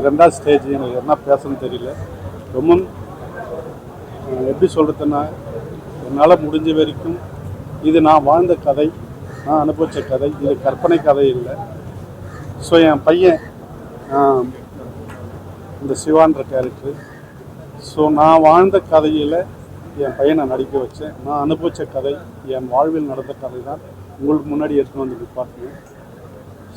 ரெண்டாவது ஸ்டேஜ். எனக்கு என்ன பேசணும்னு தெரியல. ரொம்ப எப்படி சொல்கிறதுன்னா, என்னால் முடிஞ்ச வரைக்கும் இது நான் வாழ்ந்த கதை, நான் அனுபவித்த கதை, இது கற்பனை கதை இல்லை. ஸோ என் பையன் இந்த சிவான்ற கேரக்டர், ஸோ நான் வாழ்ந்த கதையில் என் பையனை நடிக்க வச்சேன். நான் அனுபவித்த கதை, என் வாழ்வில் நடந்த கதை தான் உங்களுக்கு முன்னாடி எடுத்துன்னு வந்து பார்த்தேன்.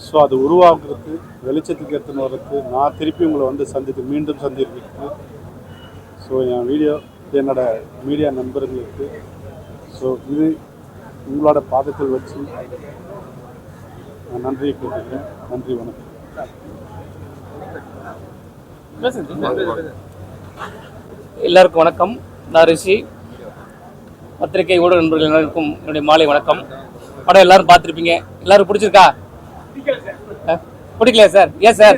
ஸோ அது உருவாக்குறதுக்கு, வெளிச்சத்துக்கு எடுத்துன்னு வர்றதுக்கு, நான் திருப்பி உங்களை வந்து மீண்டும் சந்திக்கிறதுக்கு, ஸோ என் வீடியோ என்னோடய மீடியா நண்பர்களுக்கு, ஸோ இது உங்களோட பாதத்தில் வச்சு நான் நன்றியை கேட்டுக்கிறேன். நன்றி, வணக்கம். எல்லாருக்கும் வணக்கம். நான் ரிஷி. பத்திரிகை ஊடக நண்பர்கள் எல்லாருக்கும் என்னுடைய மாலை வணக்கம். படம் எல்லாரும் பார்த்துருப்பீங்க. எல்லாரும் பிடிச்சிருக்கா? பிடிக்கலையா சார்? ஏன் சார்?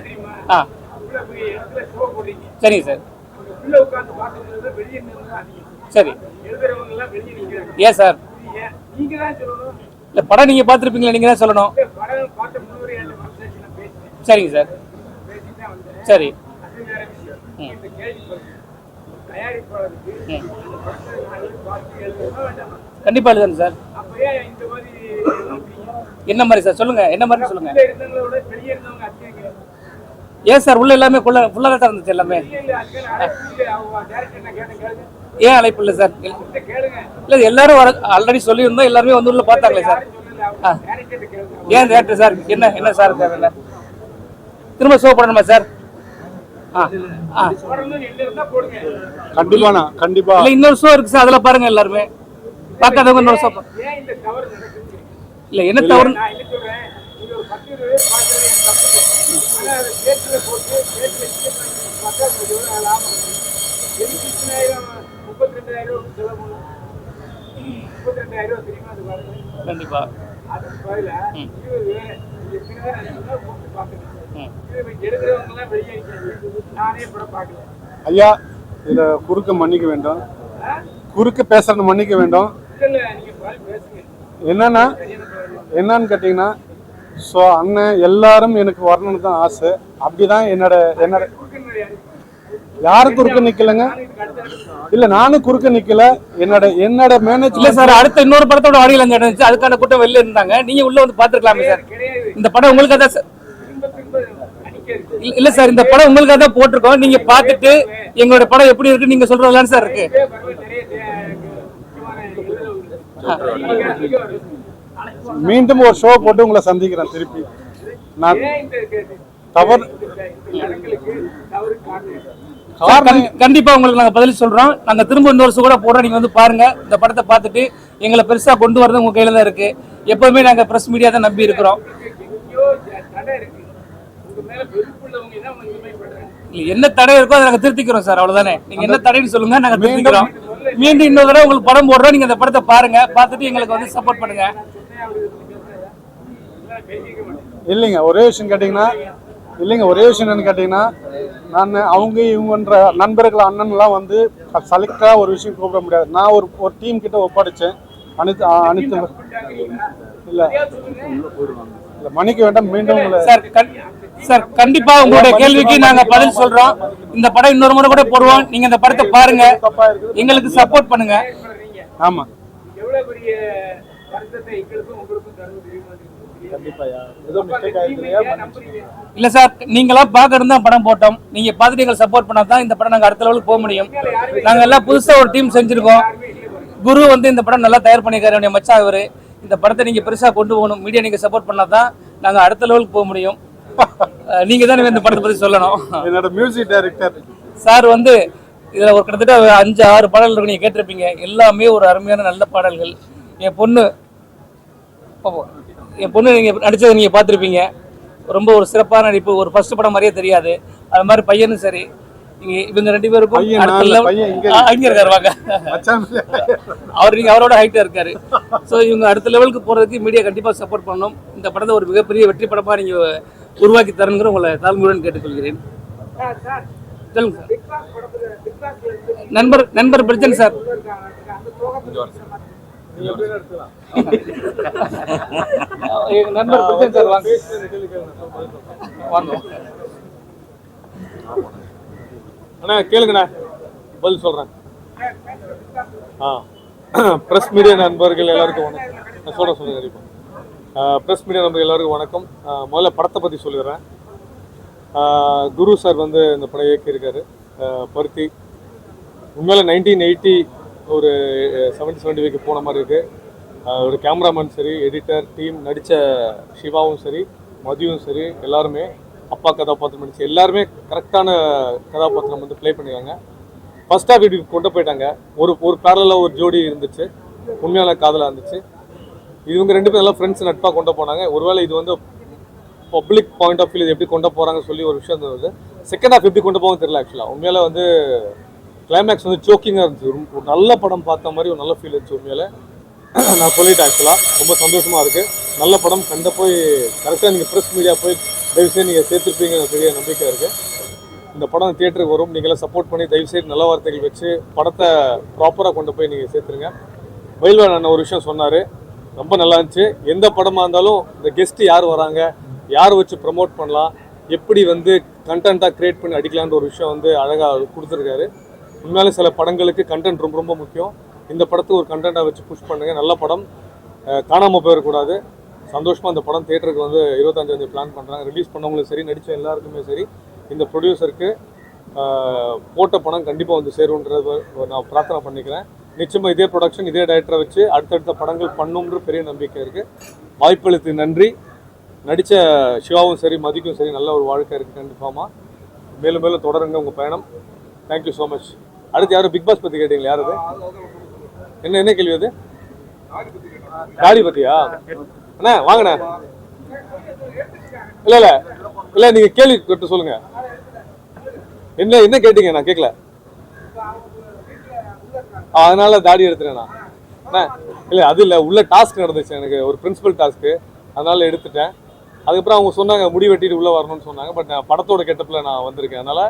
சரிங்க சார். சரி. ஏன் சார்? இல்லை, படம் நீங்கள் பார்த்துருப்பீங்களா? நீங்கள் தான் சொல்லணும். சரிங்க சார். சரி. கண்டிப்பா எழுதுங்க சார். என்ன மாதிரி சார்? சொல்லுங்க, என்ன மாதிரி சொல்லுங்க. ஏன் சார் உள்ள எல்லாமே ஃபுல்லா தான் இருந்துச்சு எல்லாமே? ஏன் அழைப்பு இல்லை சார்? இல்லை, எல்லாரும் ஆல்ரெடி சொல்லியிருந்தோம். எல்லாருமே வந்து உள்ள பார்த்தாங்களே சார். ஏன் டேரக்டர் சார் என்ன சார் தேவையில்லை? திரும்ப ஷோ பண்ணணுமா சார்? கண்டிப்பா இல்ல, இன்னொரு ஷோ இருக்கு சார், அதெல்லாம் பாருங்க. எல்லாருமே பார்க்காதவங்க இன்னொரு ஷோ. இல்ல, என்ன தவறு? கண்டிப்பா. ஐயா, இத குறுக்க மன்னிக்க வேண்டாம், குறுக்க பேசுறது மன்னிக்க வேண்டாம். என்னன்னு கேட்டீங்கன்னா, ஸோ அண்ணன் எல்லாரும் எனக்கு வரணும்னு தான் ஆசை. அப்படிதான் என்னோட யாரும் குறுக்க நிக்கலங்க. இல்ல, நானும் குறுக்க நிக்கல. என்னோட மேனேஜர் சார் அடுத்த இன்னொரு படத்தோட ஆடியோ அங்க இருந்துச்சு. அதுக்கான கூட்டம் வெளில இருந்தாங்க. நீங்க உள்ள வந்து பாத்துக்கலாமே சார். இந்த படம் உங்களுக்கு தான் சார். இல்ல சார், இந்த படம் உங்களுக்காக தான் போட்டிருக்கோம். நீங்க பாத்துட்டு எங்களோட படம் எப்படி இருக்கு நீங்க சொல்றதுலாம் சார் இருக்கு. மீண்டும் ஒரு ஷோ போட்டு உங்களை சந்திக்கிறேன் திருப்பி. நான் தவறு கண்டிப்பா உங்களுக்கு நாங்க பதில் சொல்றோம். நாங்க திரும்ப இன்னொரு ஷோ கூட போடுறோம். நீங்க வந்து பாருங்க. இந்த படத்தை பார்த்துட்டு எங்களை பெருசா கொண்டு வரது உங்க கையில தான் இருக்கு. எப்பவுமே நாங்க பிரஸ் மீடியா தான் நம்பி இருக்கிறோம். என்ன தடை இருக்கோ அதை நாங்க திருத்திக்கிறோம் சார், அவ்வளவுதானே. நீங்க என்ன தடைன்னு சொல்லுங்க, நாங்க திருத்திக்கிறோம். மீண்டும் இன்னொரு தடவை உங்களுக்கு படம் போடுறோம். நீங்க இந்த படத்தை பாருங்க, பார்த்துட்டு எங்களுக்கு வந்து சப்போர்ட் பண்ணுங்க. இல்லைங்க, ஒரே விஷயம் என்னன்னு கேட்டீங்கன்னா, நான் அவங்க இவங்கன்ற நண்பர்கள் அண்ணன்லாம் வந்து சலிக்கா ஒரு விஷயம் கூப்பிட முடியாது. நான் ஒரு டீம் கிட்ட ஒப்படைச்சேன். அனைத்து இல்ல மன்னிக்க வேண்டாம். மீண்டும் சார் கண்டிப்பா உங்களுடைய கேள்விக்கு நாங்க பதில் சொல்றோம். இந்த படம் இன்னொரு முறை கூட போடுவோம். நீங்க இந்த படத்தை பாருங்க, எங்களுக்கு சப்போர்ட் பண்ணுங்க. ஆமா, இல்ல சார், நீங்களா பாக்குறது தான் படம் போட்டோம். நீங்க பாத்துட்டு எங்களுக்கு சப்போர்ட் பண்ணாதான் இந்த படம் நாங்க அடுத்த லெவலுக்கு போக முடியும். நாங்க எல்லாம் புதுசா ஒரு டீம் செஞ்சிருக்கோம். குரு வந்து இந்த படம் நல்லா தயார் பண்ணிருக்காரு. மச்சான் அவரு. இந்த படத்தை நீங்க பெருசா கொண்டு போகணும். மீடியா நீங்க சப்போர்ட் பண்ணாதான் நாங்க அடுத்த லெவலுக்கு போக முடியும். நீங்க தான் இந்த படத்தை பத்தி சொல்லணும். என்னோட மியூசிக் டைரக்டர் சார் வந்து இதுல ஒரு கிட்டத்தட்ட 5-6 பாடல்கள் இருக்கு. நீங்க கேட்டிருப்பீங்க. எல்லாமே ஒரு அருமையான நல்ல பாடல்கள். என் பொண்ணு நீங்க நடிச்சதை நீங்க பார்த்துருப்பீங்க. ரொம்ப ஒரு சிறப்பான நடிப்பு. ஒரு ஃபர்ஸ்ட் படம் மாதிரியே தெரியாது. அது மாதிரி பையனும் சரி. இவங்க 2 பேருக்கும் இங்க இருக்காரு. வாங்க, அவர் நீங்க அவரோட ஹைட்டா இருக்காரு. ஸோ இவங்க அடுத்த லெவலுக்கு போறதுக்கு மீடியா கண்டிப்பா சப்போர்ட் பண்ணணும். இந்த படத்தை ஒரு மிகப்பெரிய வெற்றி படமா நீங்க உருவாக்கி தரணுங்கிற உங்களை தாழ்மையுடன் கேட்டுக்கொள்கிறேன். சொல்லுங்க சார். நண்பர் பிரச்சனை சார். நண்பர் பிரச்சனை சார். வாங்க. அண்ணா கேளுங்கண்ணா, பதில் சொல்கிறேன். ப்ரெஸ் மீடியா நண்பர்கள் எல்லாருக்கும் வணக்கம். நான் சொல்கிறேன் கண்டிப்பாக. ப்ரெஸ் மீடியா நண்பர்கள் எல்லாருக்கும் வணக்கம். முதல்ல படத்தை பற்றி சொல்லிடுறேன். குரு சார் வந்து இந்த படம் இயக்கியிருக்காரு. பருத்தி உண்மையில 1980 ஒரு 70-75 போன மாதிரி இருக்குது. ஒரு கேமராமேன் சரி, எடிட்டர், டீம், நடித்த சிவாவும் சரி, மதியும் சரி, எல்லாருமே அப்பா கதாபாத்திரம் நடிச்சு எல்லாருமே கரெக்டான கதாபாத்திரம் வந்து ப்ளே பண்ணிடுறாங்க. ஃபர்ஸ்ட் ஹாஃப் இப்படி கொண்டு போயிட்டாங்க. ஒரு பேரலாக ஒரு ஜோடி இருந்துச்சு, உண்மையான காதலாக இருந்துச்சு. இவங்க 2 பேரும் நல்லா ஃப்ரெண்ட்ஸ் நட்பாக கொண்டு போனாங்க. ஒருவேளை இது வந்து பப்ளிக் பாயிண்ட் ஆஃப் வியூ இது எப்படி கொண்டு போகிறாங்கன்னு சொல்லி ஒரு விஷயம் இருந்தது. செகண்ட் ஹாஃப் எப்படி கொண்டு போவாங்க தெரியல. ஆக்சுவலாக உண்மையில வந்து கிளைமேக்ஸ் வந்து சோக்கிங்காக இருந்துச்சு. ஒரு நல்ல படம் பார்த்த மாதிரி ஒரு நல்ல ஃபீல் இருந்துச்சு. உண்மையில நான் சொல்லிட்டேன். ஆக்சுவலாக ரொம்ப சந்தோஷமாக இருக்குது. நல்ல படம் கண்ட போய் கரெக்டாக நீங்கள் ப்ரெஸ் மீடியா போய் தயவுசெய்து நீங்கள் சேர்த்துருப்பீங்க பெரிய நம்பிக்கை இருக்குது. இந்த படம் தியேட்டருக்கு வரும். நீங்களாம் சப்போர்ட் பண்ணி தயவுசெய்து நல்ல வார்த்தைகள் வச்சு படத்தை ப்ராப்பராக கொண்டு போய் நீங்கள் சேர்த்துருங்க. மயில்வான் அண்ணன் ஒரு விஷயம் சொன்னார், ரொம்ப நல்லா இருந்துச்சு. எந்த படமாக இருந்தாலும் இந்த கெஸ்ட்டு யார் வராங்க, யார் வச்சு ப்ரமோட் பண்ணலாம், எப்படி வந்து கண்டென்ட்டாக க்ரியேட் பண்ணி அடிக்கலான்ற ஒரு விஷயம் வந்து அழகாக கொடுத்துருக்காரு. உண்மையிலே சில படங்களுக்கு கண்டென்ட் ரொம்ப ரொம்ப முக்கியம். இந்த படத்துக்கு ஒரு கண்டென்ட்டாக வச்சு புஷ் பண்ணுங்கள். நல்ல படம், காணாமல் போயிடக்கூடாது. சந்தோஷமாக அந்த படம் தியேட்டருக்கு வந்து 25 பிளான் பண்ணுறாங்க. ரிலீஸ் பண்ணவங்களும் சரி, நடித்த எல்லாருக்குமே சரி, இந்த ப்ரொடியூசருக்கு போட்ட படம் கண்டிப்பாக வந்து சேருன்றத நான் பிரார்த்தனை பண்ணிக்கிறேன். நிச்சயமாக இதே ப்ரொடக்ஷன், இதே டைரக்டரை வச்சு அடுத்தடுத்த படங்கள் பண்ணுன்ற பெரிய நம்பிக்கை இருக்குது. வாய்ப்பளித்து நன்றி. நடித்த சிவாவும் சரி, மதிக்கும் சரி, நல்ல ஒரு வாழ்க்கை இருக்குது. கண்டிப்பாக மேலும் மேலும் தொடருங்க உங்கள் பயணம். Thank you so much. அடுத்து யாரும் பிக் பாஸ் பற்றி கேட்டீங்களா? யார் அது? என்ன கேள்வி அது? தாடி பற்றியா? அண்ணா வாங்கண்ணா. இல்லை நீங்கள் கேள்வி கேட்டு சொல்லுங்க. என்ன கேட்டீங்க? நான் கேட்கல. அதனால தாடி எடுத்துட்டேண்ணா. அண்ணா இல்லை அது இல்லை, உள்ள டாஸ்க் நடந்துச்சு எனக்கு, ஒரு பிரின்சிபல் டாஸ்க்கு, அதனால எடுத்துட்டேன். அதுக்கப்புறம் அவங்க சொன்னாங்க முடி வெட்டிட்டு உள்ளே வரணும்னு சொன்னாங்க. பட் நான் படத்தோட கெட்டப்பில் நான் வந்திருக்கேன். அதனால்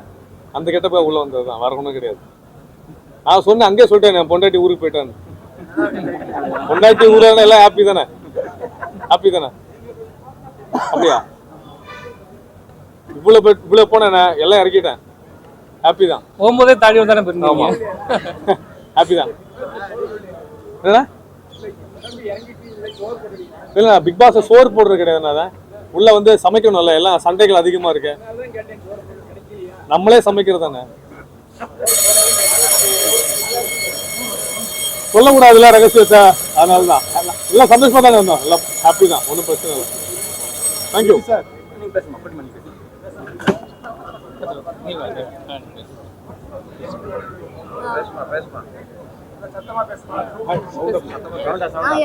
அந்த கெட்டப்பில் உள்ளே வந்தது தான், வேறு ஒன்றும் கிடையாது. நான் சொன்னேன், அங்கேயே சொல்லிட்டேன், நான் பொண்டாட்டி ஊருக்கு போயிட்டேன். பொண்டாட்டி ஊரான எல்லாம் ஹாப்பி தானே? ஹாப்பி தானே? அப்படியா? இவ்வளோ போனேன், எல்லாம் இறக்கிட்டேன். ஹாப்பி தான். போகும்போதே தாடி வந்தானே போயிருந்தீங்க. ஹாப்பி தான். என்னண்ணா? இல்லை பிக் பாஸ் சோறு போடுறது கிடையாது. உள்ள வந்து சமைக்கணும்ல, எல்லாம் சண்டைகள் அதிகமாக இருக்கு. நம்மளே சமைக்கிறது தானே. சொல்லக்கூடாதுல்ல ரகசியத்தை, அதனால தான். எல்லாம் சந்தோஷமாக தானே இருந்தோம், எல்லாம் ஹாப்பி தான், ஒன்றும் பிரச்சனை இல்லை. Thank you sir.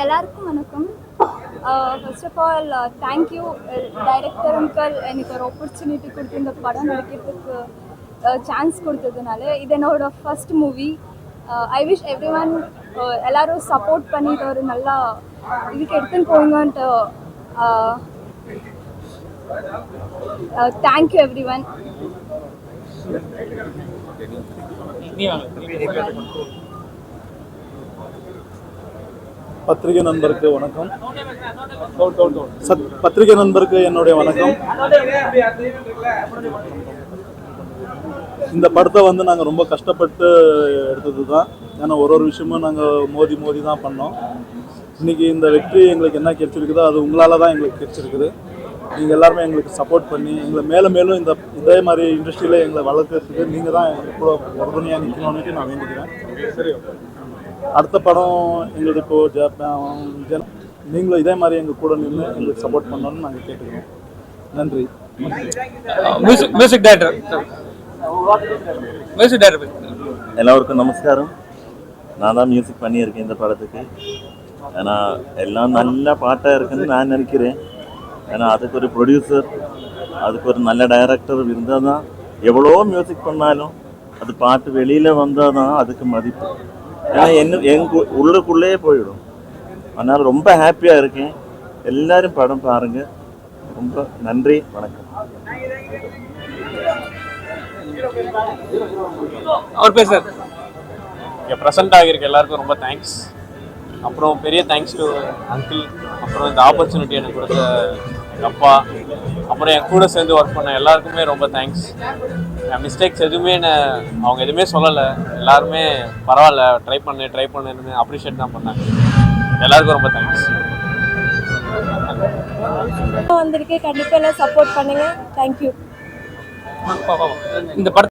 எல்லாருக்கும் வணக்கம். First of all thank you director uncle, எனக்கு ஒரு ஆப்பர்ச்சுனிட்டி கொடுத்து இந்த படம் நடிக்கிறதுக்கு சான்ஸ் கொடுத்ததுனால. இது என்னோட first movie. I wish every one எல்லாரும் சப்போர்ட் பண்ணிட்டு ஒரு நல்லா இதுக்கு எடுத்துன்னு போங்கன்ட்டு. Thank you every one. பத்திரிகை நண்பருக்கு வணக்கம். பத்திரிகை நண்பருக்கு என்னுடைய வணக்கம். இந்த படத்தை வந்து நாங்கள் ரொம்ப கஷ்டப்பட்டு எடுத்தது தான். ஏன்னா ஒரு விஷயமும் நாங்கள் மோதி தான் பண்ணோம். இன்றைக்கி இந்த வெற்றி எங்களுக்கு என்ன கிடைச்சிருக்குதோ அது உங்களால் தான் எங்களுக்கு கிடைச்சிருக்குது. நீங்கள் எல்லாருமே எங்களுக்கு சப்போர்ட் பண்ணி எங்களை மேலும் இதே மாதிரி இண்டஸ்ட்ரியில் எங்களை வளர்க்குறதுக்கு நீங்கள் தான் கூட உறுதுணையாக நிற்கணும்னு நான் வேண்டிக்கிறேன். சரி, அடுத்த படம் எங்களுக்கு இப்போது நீங்களும் இதே மாதிரி எங்கள் கூட நின்று எங்களுக்கு சப்போர்ட் பண்ணணும்னு நாங்கள் கேட்டுக்கிறோம். நன்றி. மியூசிக் டைரக்டர் எல்லாருக்கும் நமஸ்காரம். நான் தான் மியூசிக் பண்ணியிருக்கேன் இந்த படத்துக்கு. ஏன்னா எல்லாம் நல்ல பாட்டாக இருக்குன்னு நான் நினைக்கிறேன். ஏன்னா அதுக்கு ஒரு ப்ரொடியூசர், அதுக்கு ஒரு நல்ல டைரக்டர் இருந்தால் தான் எவ்வளோ மியூசிக் பண்ணாலும் அது பாட்டு வெளியில் வந்தால் தான் அதுக்கு மதிப்பு. ஏன்னா உள்ளுக்குள்ளேயே போயிடும். அதனால் ரொம்ப ஹாப்பியாக இருக்கேன். எல்லாரும் படம் பாருங்கள். ரொம்ப நன்றி, வணக்கம். அவர் பேசுறார். இங்கே ப்ரெசென்ட் ஆகியிருக்க எல்லாருக்கும் ரொம்ப தேங்க்ஸ். அப்புறம் பெரிய தேங்க்ஸ் டு அங்கிள். அப்புறம் இந்த ஆப்பர்ச்சுனிட்டி எனக்கு கொடுத்த எங்கள் அப்பா, அப்புறம் என் கூட சேர்ந்து ஒர்க் பண்ண எல்லாருக்குமே ரொம்ப தேங்க்ஸ். என் மிஸ்டேக்ஸ் எதுவுமே அவங்க எதுவுமே சொல்லலை. எல்லாருமே பரவாயில்ல, ட்ரை பண்ணுன்னு அப்ரிஷியேட் தான் பண்ணாங்க. எல்லாருக்கும் ரொம்ப தேங்க்ஸ். வந்திருக்கேன், கண்டிப்பாக எல்லாம் சப்போர்ட் பண்ணுங்க. தேங்க்யூ. இந்த படத்தை